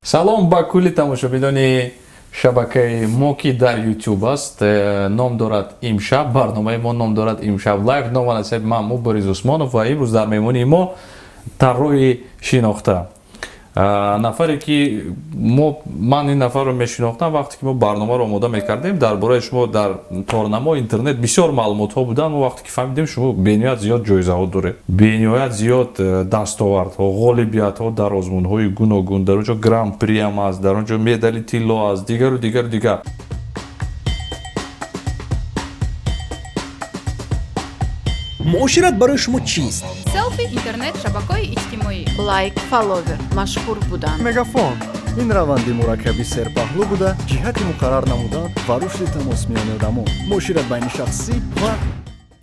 салом ба кулли тамошобинони шабакаи мо ки дар ютуб аст. Ном дорад имшаб, барномаи мо ном дорад имшаб лайв. Ном ва насиб ман Муборриз Усмонов ва имрӯз дар меҳмони мо тарроҳи шинохта, нафаре ки ман ин нафарро мешинохтам вақте ки мо барномаро омода мекардем дар бораи шумо дар торнамо интернет бисёр маълумотҳо буданд. Мо вақте ки фаҳмидем шумо бениҳоят зиёд ҷоизаҳо доред, бениҳоят зиёд дастовардҳо, ғолибиятҳо дар озмунҳои гуногун, дар он ҷо гран приам аст, дар он ҷо медали тилло аст, дигару дигар. муошират барои шумо чист? селфи, интернет, шабакаҳои иҷтимоӣ, лайк, фоловер, машҳур будан. мегафон ин раванди мураккаби серпаҳлӯ буда ҷиҳати муқаррар намудан ва рушди тамос миёни одамон, муошират байни шахсӣ ва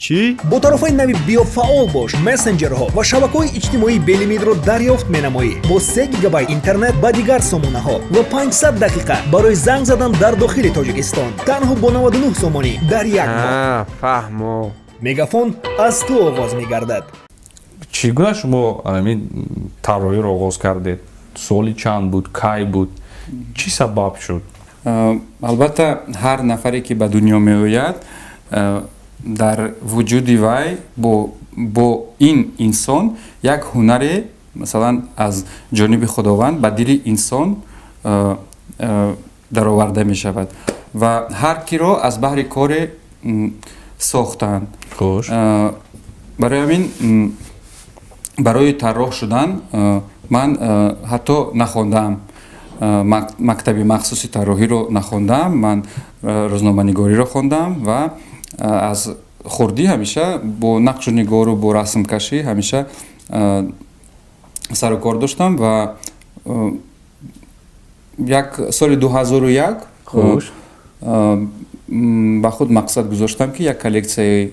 чӣ? Бо тарофаи нави биё фаъол бош, мессенҷерҳо ва шабакаҳои иҷтимоӣ белимидро дарёфт менамоӣ. Бо 3 гигабайт интернет ба дигар сомонаҳо ва 500 дақиқа барои занг задан дар дохили Тоҷикистон. Танҳо бо 99 сомонӣ дар як моҳ. фаҳмо. мегафон аз ту оғоз мегардад. Чӣ гуна шумо ин тарроҳиро оғоз кардед? соли чанд буд, кай буд, чӣ сабаб шуд? албатта ҳар нафаре ки ба дунё меояд дар вуҷуди вай бо ин инсон як ҳунаре масалан аз ҷониби худованд ба дили инсон дароварда мешавад ва ҳар киро аз баҳри коре сохтанд. барои ҳамин барои тарроҳ шудан ман ҳатто нахондаам, мактаби махсуси тарроҳиро нахондаам, ман рӯзноманигориро хондам ва аз хурдӣ ҳамеша бо нақшу нигору бо расмкашӣ ҳамеша сару кор доштам ва як соли 2001 ба худ мақсад гузоштам ки як коллексияи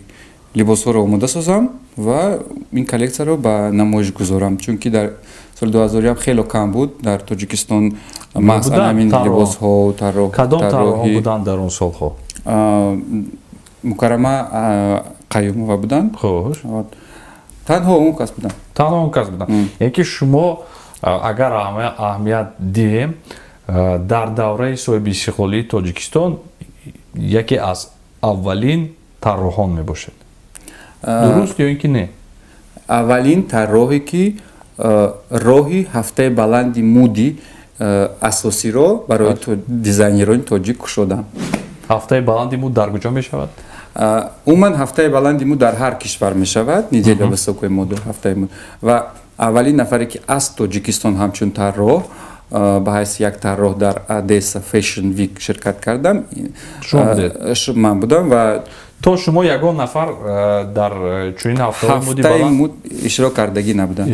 либосҳоро омода созам ва ин коллексияро ба намоиш гузорам, чунки дар соли 2001 хело кам буд дар Тоҷикистон ҳамин либосҳо, кадом тарроҳҳо буданд дар он солҳо? Мукаррама Қаюмова буданд. танҳо он кас буданд. яъне ки шумо агар аҳамият диҳем дар давраи соҳиби истиқлолии Тоҷикистон яке аз аввалин тарроҳон мебошед. дуруст ё ин ки не? аввалин тарроҳе ки роҳи ҳафтаи баланди муди асосиро барои дизайнерони тоҷик кушодам. ҳафтаи баланди муд дар куҷо мешавад? умуман ҳафтаи баланди муд дар ҳар кишвар мешавад, неделя высокой моды ҳафтаи муд ва аввалин нафаре ки аз Тоҷикистон ҳамчун тарроҳ ба ҳайси як тарроҳ дар Одесса Fashion Week ширкат кардам. ман будам ва то шумо ягон нафар дар чунин ҳафтаи муд иштирок кардагӣ набудам.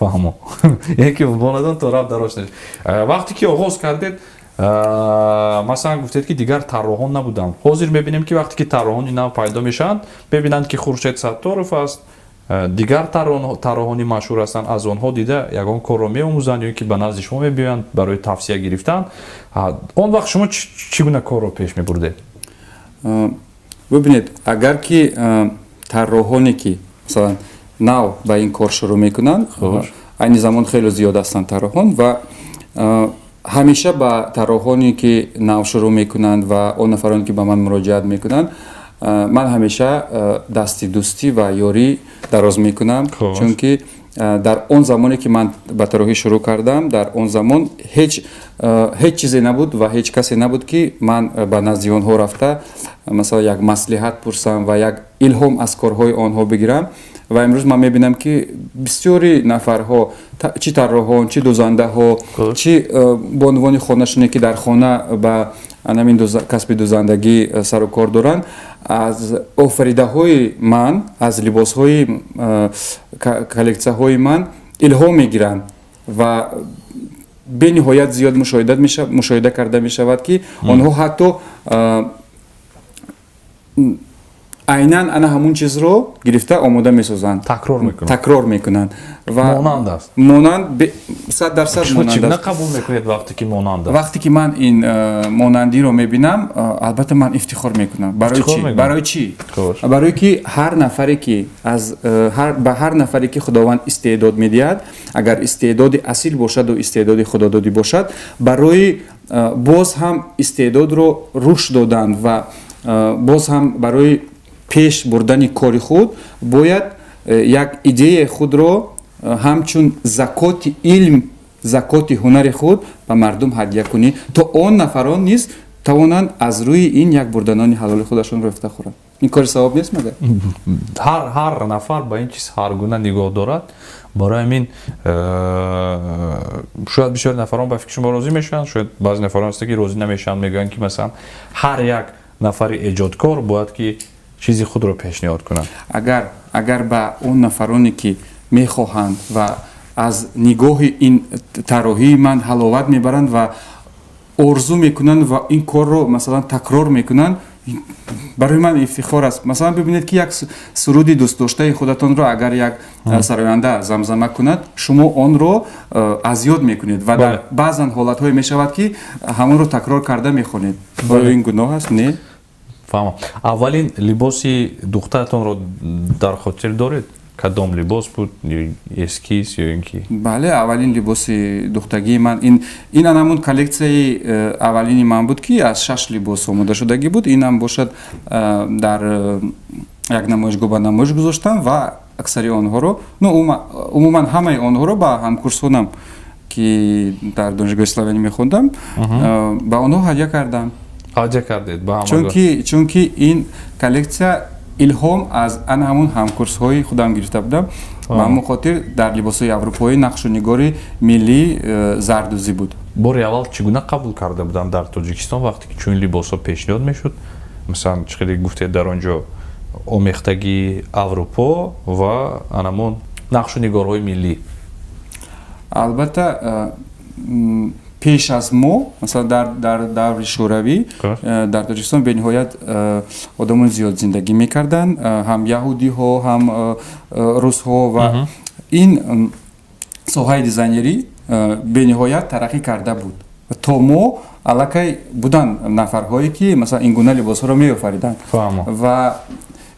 фаҳмо яке бонадон то рафт дароз нест. вақте ки оғоз кардед масалан гуфтед ки дигар тарроҳон набуданд. ҳозир мебинем ки вақте ки тарроҳони нав пайдо мешаванд мебинанд ки Хуршед Сатторов аст, дигар тарроҳони машҳур ҳастанд. аз онҳо дида ягон корро меомӯзанд ё ки ба назди шумо мебиёянд барои тавсия гирифтан. он вақт шумо чӣ гуна корро пеш мебурдед? бубинед, агар ки тарроҳоне ки масалан нав ба ин кор шурӯъ мекунанд, айни замон хеле зиёд ҳастанд тарроҳон ва ҳамеша ба тарроҳоне ки нав шурӯъ мекунанд ва он нафароне ки ба ман муроҷиат мекунанд ман ҳамеша дасти дӯстӣ ва ёрӣ дароз мекунам, чунки дар он замоне ки ман ба тарроҳӣ шурӯъ кардам, дар он замон ҳеҷ чизе набуд ва ҳеҷ касе набуд ки ман ба назди онҳо рафта масалан як маслиҳат пурсам ва як илҳом аз корҳои онҳо бигирам. ва имрӯз ман мебинам ки бисёри нафарҳо, чӣ тарроҳон, чӣ дӯзандаҳо, чӣ бонувони хонашоне ки дар хона ба ҳамин касби дӯзандагӣ сару кор доранд, аз офаридаҳои ман, аз либосҳои коллексияҳои ман илҳом мегиранд ва бениҳоят зиёд мушоҳида карда мешавад ки онҳо ҳатто айнан ана ҳамун чизро гирифта омода месозанд, такрор мекунанд ва монанд аст. монанд 100% шумо чӣ монанд гуна аст. қабул мекунед вақте ки монанд аст? вақте ки ман ин монандиро мебинам, албатта ман ифтихор мекунам. Барои Ифтихор чӣ? мекунам. Барои чӣ? Хош. барое ки ҳар нафаре ки ба ҳар нафаре ки худованд истеъдод медиҳад, агар истеъдоди асил бошаду истеъдоди худододӣ бошад, барои боз ҳам истеъдодро рушд додан ва боз ҳам барои пеш бурдани кори худ бояд як идеяи худро ҳамчун закоти илм, закоти ҳунари худ ба мардум ҳадия кунӣ, то он нафарон низ тавонанд аз рӯи ин як бурданони ҳалоли худашонро ифтахоранд. ин кори савоб нест магар? ҳар нафар ба ин чиз ҳар гуна нигоҳ дорад. барои ҳамин шояд бисёри нафарон ба фикри шумо розӣ мешаванд, шояд баъзе нафарон ҳастанд ки розӣ намешаванд, мегӯянд ки масалан ҳар як нафари эҷодкор бояд ки чизи худро пешниҳод кунанд. агар ба он нафароне ки мехоҳанд ва аз нигоҳи ин тарроҳии ман ҳаловат мебаранд ва орзу мекунанд ва ин корро масалан такрор мекунанд, барои ман ифтихор аст. масалан бибинед ки як суруди дӯстдоштаи худатонро агар як сароянда замзама кунад, шумо онро аз ёд мекунед ва дар баъзан ҳолатҳое мешавад ки ҳамонро такрор карда мехонед. оё ин гуноҳ аст? Не. фаҳмам. аввалин либоси духтаратонро дар хотир доред? кадом либос буд? эскиз ё ин ки? бале, аввалин либоси духтагии ман ин анамун коллексияи аввалини ман буд ки аз 6 либос омода шудагӣ буд. инам бошад дар як намоишгоҳ ба намоиш гузоштам ва аксари онҳоро, умуман ҳамаи онҳоро ба ҳамкурсонам ки дар донишгоҳи славянӣ мехондам, ба онҳо ҳадия кардам. ҳадия кардед ба ҳамагон? чунки ин коллексия илҳом аз ана ҳамун ҳамкурсҳои худам гирифта будам. ба ҳамон хотир дар либосҳои аврупоӣ нақшу нигори миллии зардӯзӣ буд. бори аввал чӣ гуна қабул карда буданд дар Тоҷикистон вақте ки чунин либосҳо пешниҳод мешуд? масалан чӣ хеле гуфтед дар он ҷо омехтагии Аврупо ва анамон нақшу нигорҳои миллӣ. албатта пеш аз мо, масалан дар даври шӯравӣ дар Тоҷикистон бениҳоят одамони зиёд зиндагӣ мекарданд, ҳам яҳудиҳо, ҳам русҳо ва ин соҳаи дизайнерӣ бениҳоят тараққӣ карда буд. то мо аллакай буданд нафарҳое ки масалан ин гуна либосҳоро меофариданд ва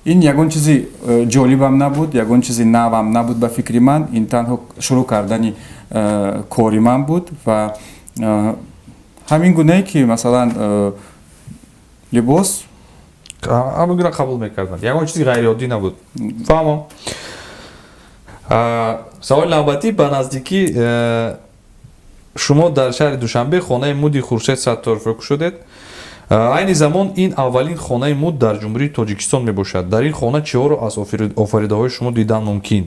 ин ягон чизи ҷолибам набуд, ягон чизи навам набуд ба фикри ман. ин танҳо шурӯъ кардани кори ман буд ва ҳамин гунае ки масалан либос ҳамин гуна қабул мекарданд, ягон чизи ғайриоддӣ набуд. фаҳмам. саволи навбатӣ ба наздикӣ шумо дар шаҳри Душанбе хонаи муди Хуршед Саттор фурӯх шудед. айни замон ин аввалин хонаи муд дар ҷумҳурии Тоҷикистон мебошад. дар ин хона чиҳоро аз офаридаҳои шумо дидан мумкин?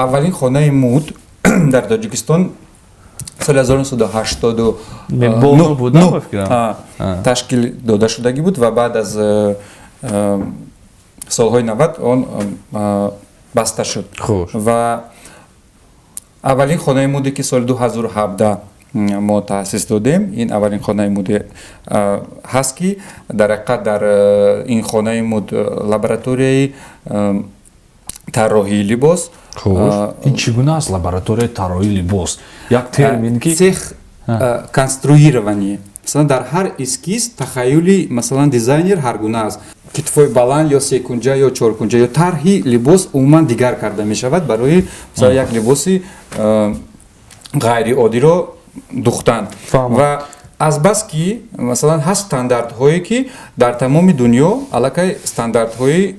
аввалин хонаи муд дар Тоҷикистон соли 1989 ташкил дода шудагӣ буд ва баъд аз солҳои 90 он баста шуд. ва аввалин хонаи муде ки соли 2017 мо таъсис додем, ин аввалин хонаи муде ҳаст ки дар ҳақиқат дар ин хонаи муд лабораторияи тарроҳии либос. ин чӣ гуна аст лабораторияи тарроҳии либос? як термин ки цех конструирование. масалан дар ҳар эскиз тахайюли масалан дизайнер ҳар гуна аст. китфои баланд ё секунҷа ё чоркунҷа ё тарҳи либос умуман дигар карда мешавад барои масалан як либоси ғайриоддиро духтан. ва азбас ки масалан ҳаст стандартҳое ки дар тамоми дунё аллакай стандартҳои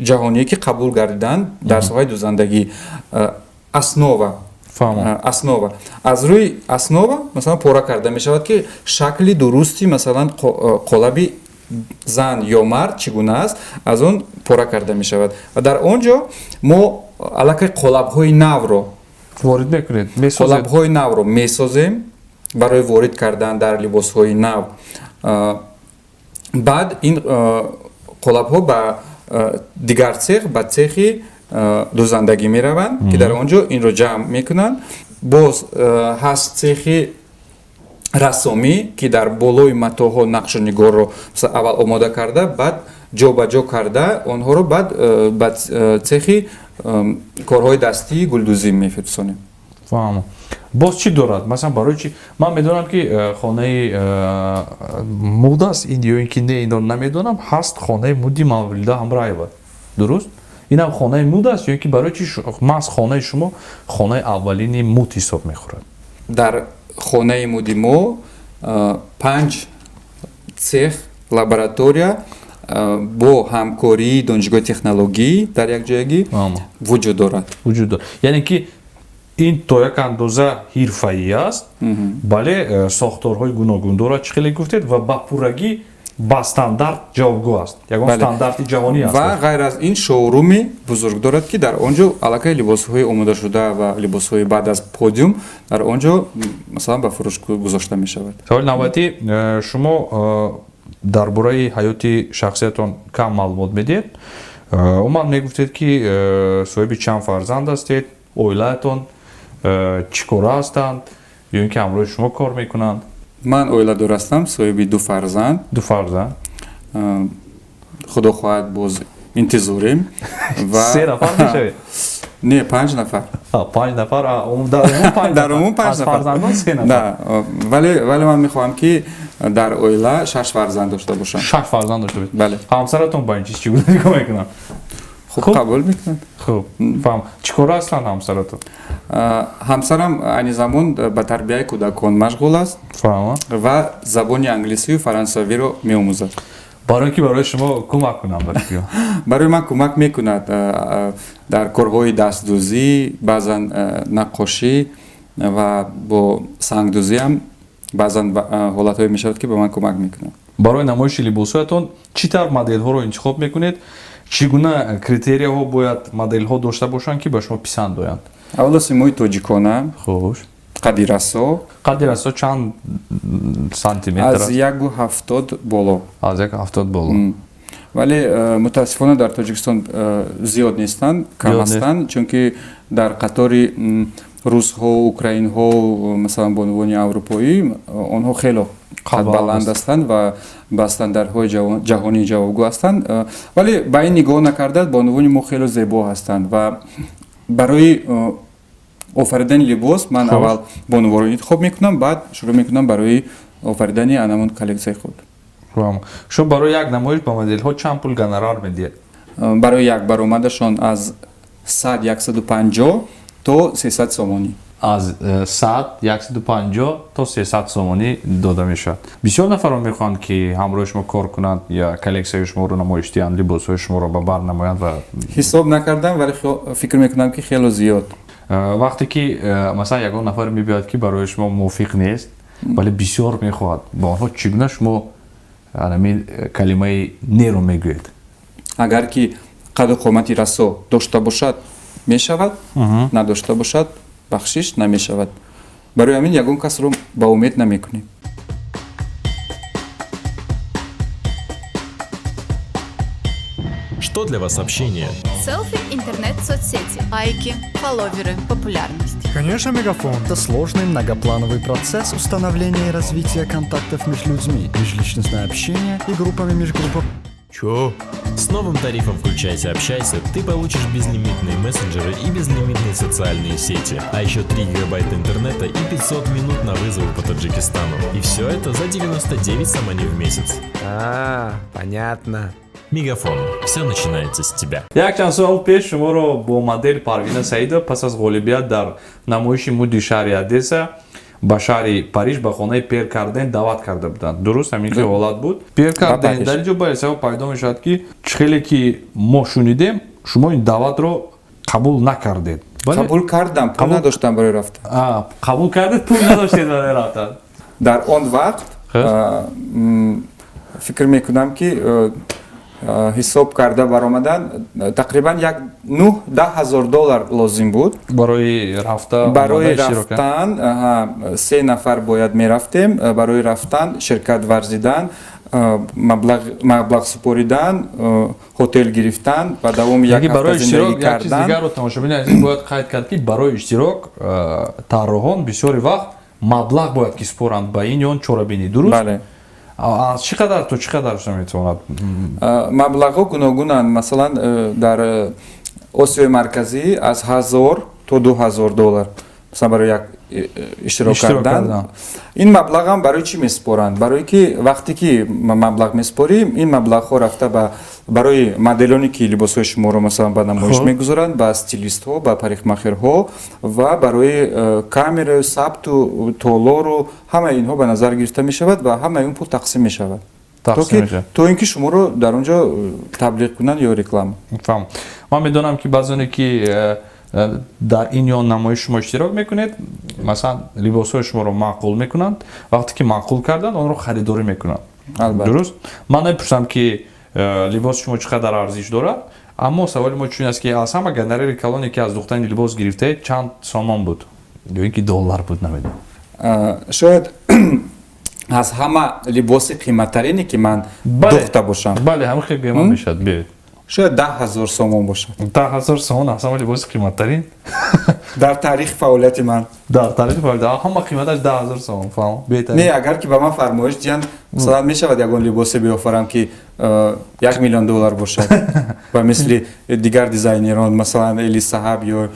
ҷаҳоние ки қабул гардиданд дар соҳаи дӯзандагӣ. основа аз рӯи основа масалан пора карда мешавад ки шакли дурусти масалан қолаби зан ё мард чӣ гуна аст, аз он пора карда мешавад. ва дар он ҷо мо аллакай қолабҳои навро ворид мекунед, қолабҳои навро месозем барои ворид кардан дар либосҳои нав. баъд ин қолабҳо ба дигар цех, ба цехи дӯзандагӣ мераванд ки дар он ҷо инро ҷамъ мекунанд. боз ҳаст цехи рассомӣ ки дар болои матоъҳо нақшу нигорро аввал омода карда, баъд ҷобаҷо карда онҳоро баъд ба цехи корҳои дастӣ гулдузӣ мефирсонем. фаҳмам. боз чӣ дорад? Масалан барои чӣ? Ман медонам ки хонаи мудаст ин ё ин ки не инро намедонам, ҳаст хонаи муди Мавлида Ҳамраева. Дуруст? Инам хонаи мудаст ё ин ки барои чӣ маҳз хонаи шумо хонаи аввалини муд ҳисоб мехӯрад? Дар хонаи муди мо 5 цех лаборатория бо ҳамкории донишгоҳи технологӣ дар якҷоягӣ вуҷуд дорад. Вуҷуд дорад. Яъне ки ин то як андоза ҳирфаӣ аст, бале сохторҳои гуногун дорад, чӣ хеле гуфтед, ва ба пуррагӣ ба стандарт ҷавобгӯ аст. Ягон стандарти ҷаҳонӣ аст. Ва ғайр аз ин шоуруми бузург дорад ки дар он ҷо аллакай либосҳои омодашуда ва либосҳои баъд аз подиум дар он ҷо масалан ба фурӯш гузошта мешавад. Саволи навбатӣ, шумо дар бораи ҳаёти шахсиятон кам маълумот медиҳед. Умуман мегуфтед ки соҳиби чанд фарзанд ҳастед, оилаатон чӣ кора ҳастанд ё ин ки ҳамроҳи шумо кор мекунанд? Ман оиладор ҳастам, соҳиби 2 фарзанд. 2 фарзанд? Худо хоҳад боз интизорем. 3 нафар мешавед? Не, 5 нафар. 5 нафар? Дар умум 5 нафар. Аз фарзандон 3 нафар. Вале ман мехоҳам ки дар оила 6 фарзанд дошта бошам. 6 фарзанд дошта бошед? Бале. ҳамсаратон ба ин чиз чӣ нигоҳ мекунанд? Хуб қабул мекунад. Хуб, фаҳм. Чӣ кора ҳастанд ҳамсаратон? Ҳамсарам айни замон ба тарбияи кӯдакон машғул аст. Фаҳма. Ва забони англисию фаронсавиро меомӯзад. барои ки барои шумо кӯмак кунам барои барои ман кӯмак мекунад дар корҳои дастдӯзӣ, баъзан наққошӣ ва бо сангдӯзиам баъзан ҳолатҳое мешавад ки ба ман кӯмак мекунад. барои намоиши либосҳоятон чӣ тавр моделҳоро интихоб мекунед? чӣ гуна критерияҳо бояд моделҳо дошта бошанд ки ба шумо писанд оянд? аввало симои тоҷикона, хуш, қадди расо. қадди расо чанд сантиметр аз 1.70 боло. Аз 1.70 боло. вале мутаассифона дар Тоҷикистон зиёд нестанд, кам ҳастанд, чунки дар қатори русҳо, украинҳо, масалан бонувони аврупоӣ, онҳо хело қадбаланд ҳастанд ва ба стандартҳои ҷаҳонӣ ҷавобгӯ ҳастанд. Вале ба ин нигоҳ накарда бонувони мо хело зебо ҳастанд ва барои офаридани либос ман аввал бонуворо интихоб мекунам, баъд шурӯъ мекунам барои офаридани анамон коллексияи худ. шумо барои як намоиш ба моделҳо чанд пул гонорар медиҳед? барои як баромадашон аз 100-150 то 300 сомонӣ. аз 100-150 то 300 сомонӣ дода мешавад. бисёр нафарон мехоҳанд ки ҳамроҳи шумо кор кунанд ё коллексияи шуморо намоиш диҳанд, либосҳои шуморо ба бар намоянд ва ҳисоб накардам, вале фикр мекунам ки хело зиёд. вақте ки масалан ягон нафар мебиёяд ки барои шумо мувофиқ нест, вале бисёр мехоҳад, ба онҳо чӣ гуна шумо калимаи неро мегӯед? агар ки қадду қомати расо дошта бошад мешавад, надошта бошад бахшиш намешавад. барои ҳамин ягон касро ба умед намекунем. Что для вас общение? Селфи, интернет, соцсети. Лайки, фолловеры, популярность. Конечно, Мегафон. Это сложный многоплановый процесс установления и развития контактов между людьми, межличностное общение и группами межгруппов. Чё? С новым тарифом «Включайся, общайся» ты получишь безлимитные мессенджеры и безлимитные социальные сети, а еще 3 гигабайта интернета и 500 минут на вызовы по Таджикистану. И все это за 99 сомоней в месяц. Понятно. Мегафон. Все начинается с тебя. якчанд сол пеш шуморо бо модел Парвина Саидова пас аз ғолибият дар намоиши муди шаҳри Одесса ба шаҳри Париж ба хонаи Пер Карден даъват карда буданд. Дуруст ҳамин ки ҳолат буд? Пер Карден дар инҷо ба ҳисоб пайдо мешавад ки чӣ хеле ки мо шунидем, шумо ин даъватро қабул накардед. қабул кардам, пул надоштам барои рафтан. қабул кардед, пул надоштед барои рафтан. дар он вақт фикр мекунам ки ҳисоб карда баромадан тақрибан 9-10 ҳазор доллар лозим буд барои рафтан. барои рафтан 3 нафар бояд мерафтем, барои рафтан ширкат варзидан, маблағ супоридан, ҳотел гирифтан ва давоми як ҳафта зиндагӣ кардан. дигарро тамошобини азиз бояд қайд кард ки барои иштирок тарроҳон бисёри вақт маблағ бояд ки супоранд ба ин ё он чорабинӣ. дуруст? бале. аз чӣ қадар то чӣ қадарша метавонад? маблағҳо гуногунанд. Масалан, дар Осиёи марказӣ аз $1000 то $2000 масалан барои як иштирок кардан. Ин маблағам барои чӣ месупоранд? Барои ки вақте ки маблағ месупорим, ин маблағҳо рафта барои моделоне ки либосҳои шуморо масалан ба намоиш мегузоранд, ба стилистҳо, ба парикмахерҳо ва барои камераю, сабту, толору ҳамаи инҳо ба назар гирифта мешавад ва ҳамаи он пул тақсим мешавад. То ин ки шуморо дар он ҷо таблиғ кунанд ё реклама. Фаҳм. Ман медонам ки баъзоне ки дар ин ё намоиш шумо иштирок мекунед, масалан либосҳои шуморо маъқул мекунанд, вақте ки маъқул карданд онро харидорӣ мекунанд. Дуруст? Ман намепурсам ки либоси шумо чӣ қадар арзиш дорад, аммо саволи мо чун аст ки аз ҳама гонорари калоне ки аз духтани либос гирифтаед чанд сомон буд ё ин ки доллар буд намедонам. Шояд аз ҳама либоси қиматтарине ки ман духта бошам. Бале, ҳама хеле қимат мешавад. Бевед. Шояд 10,000 сомон бошад. 10,000 сомон аз ҳама либоси қиматтарин? Дар таърихи фаъолияти ман. Дар таърихи фаъолият ҳама қиматаш 10,000 сомон. Фаҳм. Беҳтар. Не, агар ки ба ман фармоиш диҳанд, масалан мешавад ягон либосе биёфарам ки $1 миллион бошад. Ва мисли дигар дизайнерон, масалан Эли Саҳаб ё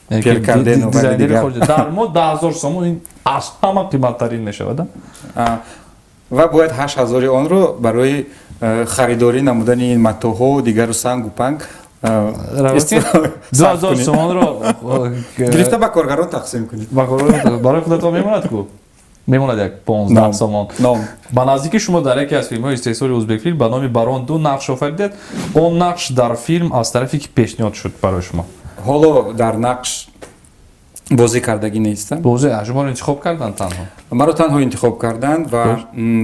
Пьер Кардено ва дигар. Дар мо 10,000 сомон ин аз ҳама қиматтарин мешавад. Ва бояд 8,000 онро барои харидорӣ намудани ин матоъҳо, дигару сангу панг 2,000 сомонро гирифта ба коргарон тақсим кунед. Барои худатон мемонад ку? Мемонад як 15 сомон. Ба наздики шумо дар яке аз филмҳои истеҳсоли Узбекфилм ба номи Барон 2 нақш офаридед. Он нақш дар филм аз тарафи ки пешниҳод шуд барои шумо? Ҳоло дар нақш бозӣ кардагӣ нестам. Бозӣ шуморо интихоб карданд танҳо? Маро танҳо интихоб карданд ва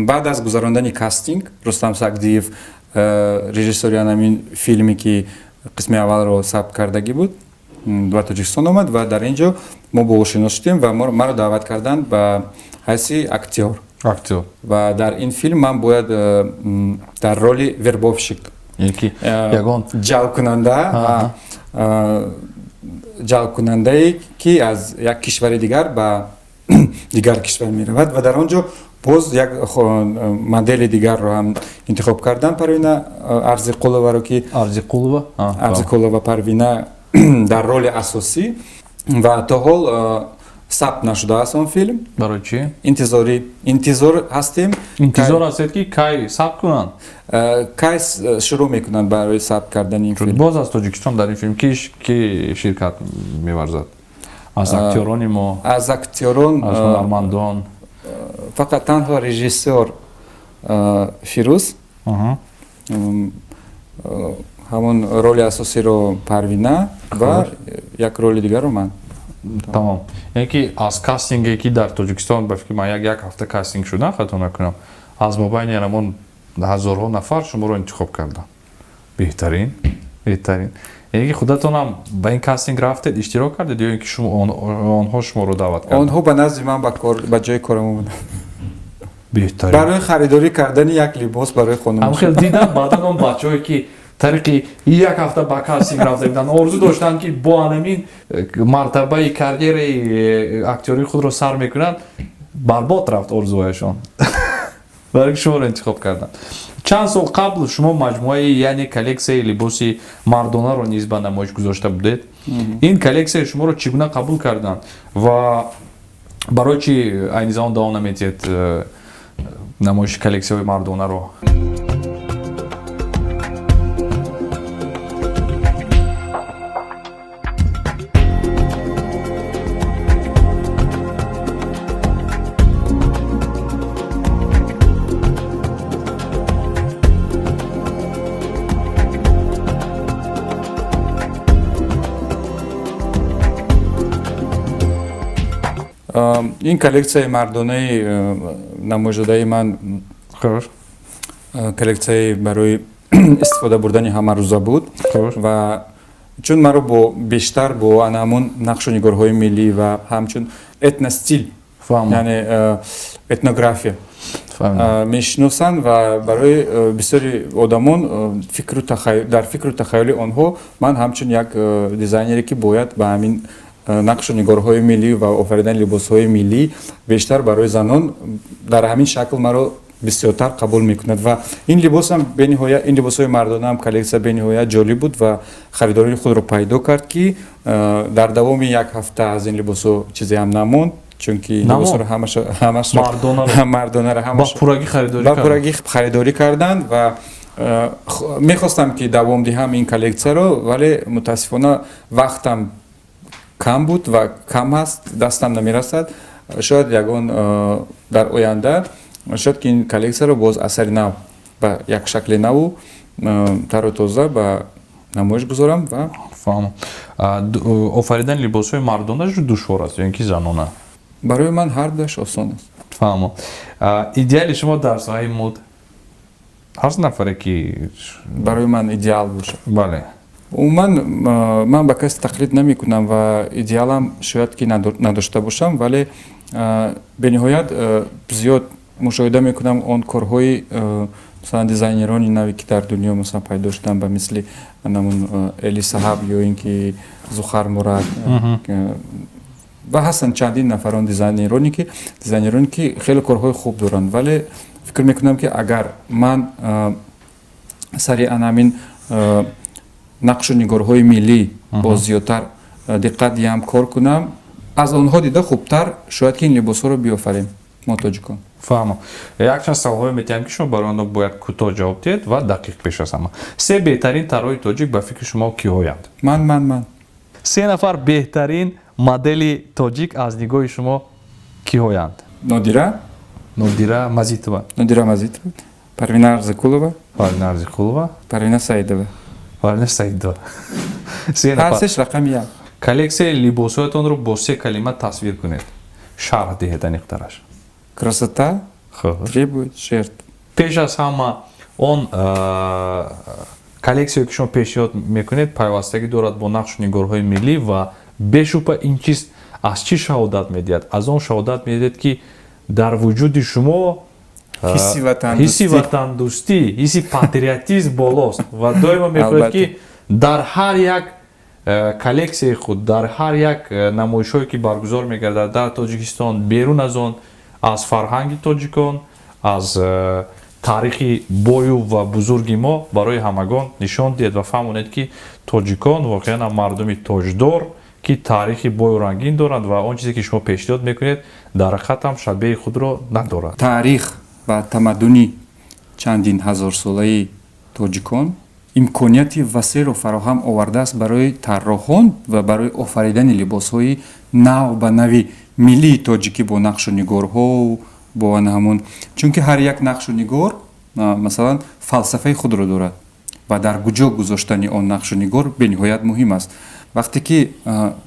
баъд аз гузарондани кастинг Рустам Сагдиев режиссёри анамин филме ки қисми аввалро сабт кардагӣ буд ба Тоҷикистон омад ва дар ин ҷо мо бо ӯ шинос шудем ва маро даъват карданд ба ҳайси актёр. Ва дар ин филм ман бояд дар роли вербовщик, ягон ҷалбкунандае ки аз як кишвари дигар ба дигар кишвар меравад ва дар он ҷо боз як модели дигарро ҳам интихоб кардам. Парвина Арзиқуловаро ки Арзиқулова Парвина дар роли асосӣ ва то ҳол сабт нашудааст он филм. Барои чӣ? Интизор ҳастем. Интизор ҳастед ки кай сабт кунанд? Кай шурӯъ мекунанд барои сабт кардани ин филм. Боз аз Тоҷикистон дар ин филм ки ширкат меварзад? Аз актёрони мо? Аз актёрон аз ҳунармандон фақат танҳо режиссёр Фирӯз, ҳамон роли асосиро Парвина ва як роли дигарро ман. Тамом. Яъне ки аз кастинге ки дар Тоҷикистон ба фикри ман як ҳафта кастинг шуда, хато накунам, аз мобайни ҳамон ҳазорҳо нафар шуморо интихоб кардам. Беҳтарин. Яъне ки худатонам ба ин кастинг рафтед, иштирок кардед ё ин ки онҳо шуморо даъват карданд? Онҳо ба назди ман ба ҷои корам омаданд. Беҳтарин. Барои харидорӣ кардани як либос барои хонум. Амхел дидам баъдан он бачаҳое ки тариқи як ҳафта ба кастинг рафта буданд, орзу доштанд ки бо анамин мартабаи карьераи актёрии худро сар мекунанд, барбод рафт орзуҳояшон. Барои ки шуморо интихоб карданд. Чанд сол қабл шумо маҷмӯаи яъне коллексияи либоси мардонаро низ ба намоиш гузошта будед. Ин коллексияи шуморо чӣ гуна қабул карданд ва барои чӣ айни замон давом наметиҳед намоиши коллексияҳои мардонаро? ин коллексияи мардонаи намоишдодаи ман коллексияи барои истифода бурдани ҳамарӯза буд ва чун маро бештар бо ҳамон нақшу нигорҳои миллӣ ва ҳамчун этностил, яъне этнография мешиносанд ва барои бисёри одамон дар фикру тахайюли онҳо ман ҳамчун як дизайнере ки бояд ба ҳамин нақшу нигорҳои миллӣ ва офаридани либосҳои миллӣ бештар барои занон дар ҳамин шакл маро бисёртар қабул мекунад ва ин либосам бениҳоят ин либосҳои мардона ҳам коллексия бениҳоят ҷолиб буд ва харидории худро пайдо кард ки дар давоми як ҳафта аз ин либосҳо чизе ҳам намонд чунки либосҳоро ҳамашро мардонаро ба пурагӣ харидорӣ карданд ва мехостам ки давом диҳам ин коллексияро вале мутаассифона вақтам кам буд ва кам ҳаст дастам намерасад шояд ягон дар оянда шояд ки ин коллексияро боз асари нав ба як шакли наву тару тоза ба намоиш гузорам ва фаҳмам. Офаридани либосҳои мардона душвор аст ё ин ки занона? барои ман ҳар даш осон аст. фаҳмам. Идеали шумо дар соҳаи мод ҳаст нафаре ки барои ман идеал бошад? Бале. умуман ман ба касе тақлид намекунам ва идеалам шояд ки надошта бошам вале бениҳоят зиёд мушоҳида мекунам он корҳои масалан дизайнерони наве ки дар дунё масалан пайдо шуданд ба мисли намун эли саҳаб ё ин ки зухар мурад ва ҳастанд чандин нафарон дизайнероне ки хеле корҳои хуб доранд вале фикр мекунам ки агар ман сари анамин нақшу нигорҳои миллӣ бо зиёдтар диққат диҳам кор кунам аз онҳо дида хубтар шояд ки ин либосҳоро биёфарем мо тоҷикон. фаҳмам. Якчанд саволҳое метиҳам ки шумо барои онҳо бояд кӯтоҳ ҷавоб диҳед ва дақиқ пеш аз ҳама. Се беҳтарин тарҳои тоҷик ба фикри шумо киҳоянд? Ман. Се нафар беҳтарин модели тоҷик аз нигоҳи шумо киҳоянд? Нодира Мазитова, Парвина Арзикулова, Парвина Саидова. Се нафар. Ҳастеш рақами як. Коллексияи либосҳоятонро бо се калима тасвир кунед. Шарҳ диҳед аниқтараш. Красота требует жертв. Пеш аз ҳама он коллексияе ки шумо пешниҳод мекунед пайвастагӣ дорад бо нақшу нигорҳои миллӣ ва бешубҳа ин чиз аз чӣ шаҳодат медиҳад? Аз он шаҳодат медиҳад ки дар вуҷуди шумо ҳисси ватандӯстӣ, ҳисси патриотизм болост ва доимо мехоҳед ки дар ҳар як коллексияи худ дар ҳар як намоишҳое ки баргузор мегардад дар Тоҷикистон берун аз он аз фарҳанги тоҷикон аз таърихи бою ва бузурги мо барои ҳамагон нишон диҳед ва фаҳмонед ки тоҷикон воқеан мардуми тоҷдор ки таърихи бою рангин доранд ва он чизе ки шумо пешниҳод мекунед дар ҳақиқат ҳам шабеҳи худро надорад. Таърих ва тамаддуни чандин ҳазорсолаи тоҷикон имконияти васеъро фароҳам овардааст барои тарроҳон ва барои офаридани либосҳои нав ба нави миллии тоҷикӣ бо нақшу нигорҳо бо ҳамон чунки ҳар як нақшу нигор масалан фалсафаи худро дорад ва дар куҷо гузоштани он нақшу нигор бениҳоят муҳим аст. вақте ки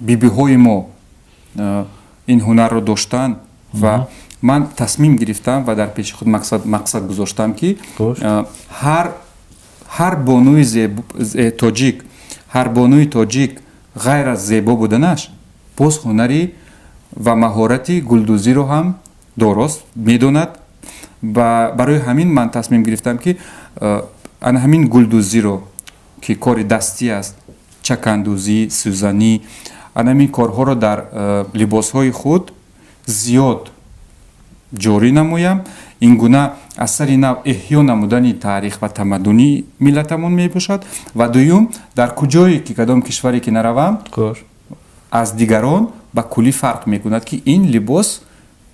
бибиҳои мо ин ҳунарро доштанд ва ман тасмим гирифтам ва дар пеши худ мақсад гузоштам ки ҳар бонуи тоҷик ҳар бонуи тоҷик ғайр аз зебо буданаш боз ҳунари ва маҳорати гулдӯзиро ҳам дорост медонад ва барои ҳамин ман тасмим гирифтам ки ана ҳамин гулдӯзиро ки кори дастӣ аст чакандӯзӣ сӯзанӣ ана ҳамин корҳоро дар либосҳои худ зиёд ҷорӣ намоям ин гуна аз сари нав эҳё намудани таърих ва тамаддуни миллатамон мебошад ва дуюм дар куҷое ки кадом кишваре ки наравам аз дигарон ба куллӣ фарқ мекунад ки ин либос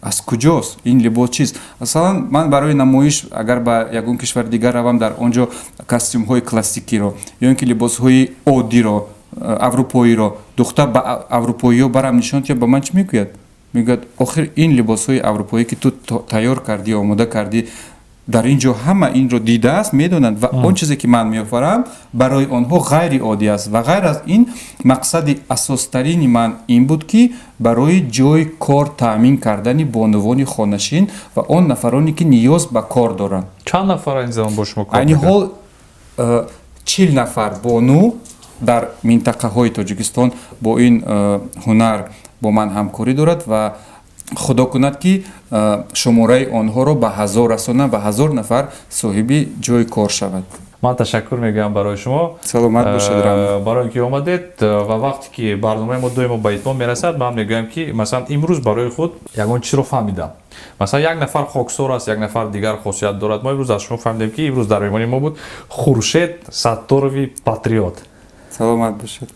аз куҷост ин либос чист масалан ман барои намоиш агар ба ягон кишвари дигар равам дар он ҷо костюмҳои классикиро ё ин ки либосҳои оддиро аврупоиро духта ба аврупоиҳо барам нишон диҳам ба ман чӣ мегӯяд мегӯяд охир ин либосҳои аврупоӣ ки ту тайёр кардӣ омода кардӣ дар ин ҷо ҳама инро дидааст медонанд ва он чизе ки ман меофарам барои онҳо ғайриоддӣ аст ва ғайр аз ин мақсади асостарини ман ин буд ки барои ҷои кор таъмин кардани бонувони хонашин ва он нафароне ки ниёз ба кор доранд. Чанд нафар ин замон бо шумо кор айни ҳол 40 нафар бону дар минтақаҳои Тоҷикистон бо ин ҳунар бо ман ҳамкорӣ дорад ва худо кунад ки шумораи онҳоро ба 1000 расонам ва 1000 нафар соҳиби ҷои кор шавад. ман ташаккур мегӯям барои шумо. Саломат бошед, Рамон. Барои ин ки омадед ва вақте ки барномаи мо доимо ба итмом мерасад, ман мегӯям ки масалан имрӯз барои худ ягон чизро фаҳмидам. Масалан як нафар хоксор аст, як нафар дигар хосият дорад. Мо имрӯз аз шумо фаҳмидем ки имрӯз дар меҳмони мо буд Хуршед Сатторови Патриот. Саломат бошед.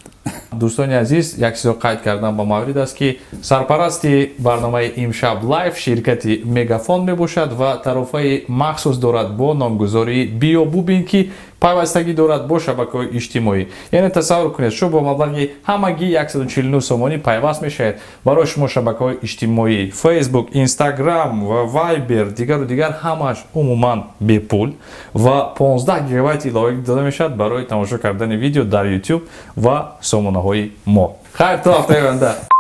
дӯстони азиз, як чизро қайд кардам ба маврид аст ки сарпарасти барномаи имшаб лайв ширкати Мегафон мебошад ва тарофаи махсус дорад бо номгузории биё бубин ки пайвастагӣ дорад бо шабакаҳои иҷтимоӣ. Яъне тасаввур кунед, шумо бо маблағи ҳамагӣ 149 сомонӣ пайваст мешавед. Барои шумо шабакаҳои иҷтимоӣ Facebook, Instagram ва Viber, дигару дигар ҳамааш умуман бепул ва 15 гигабайт иловагӣ дода мешавад барои тамошо кардани видео дар YouTube ва сомонаҳои мо. Хайр, то ҳафтаи оянда.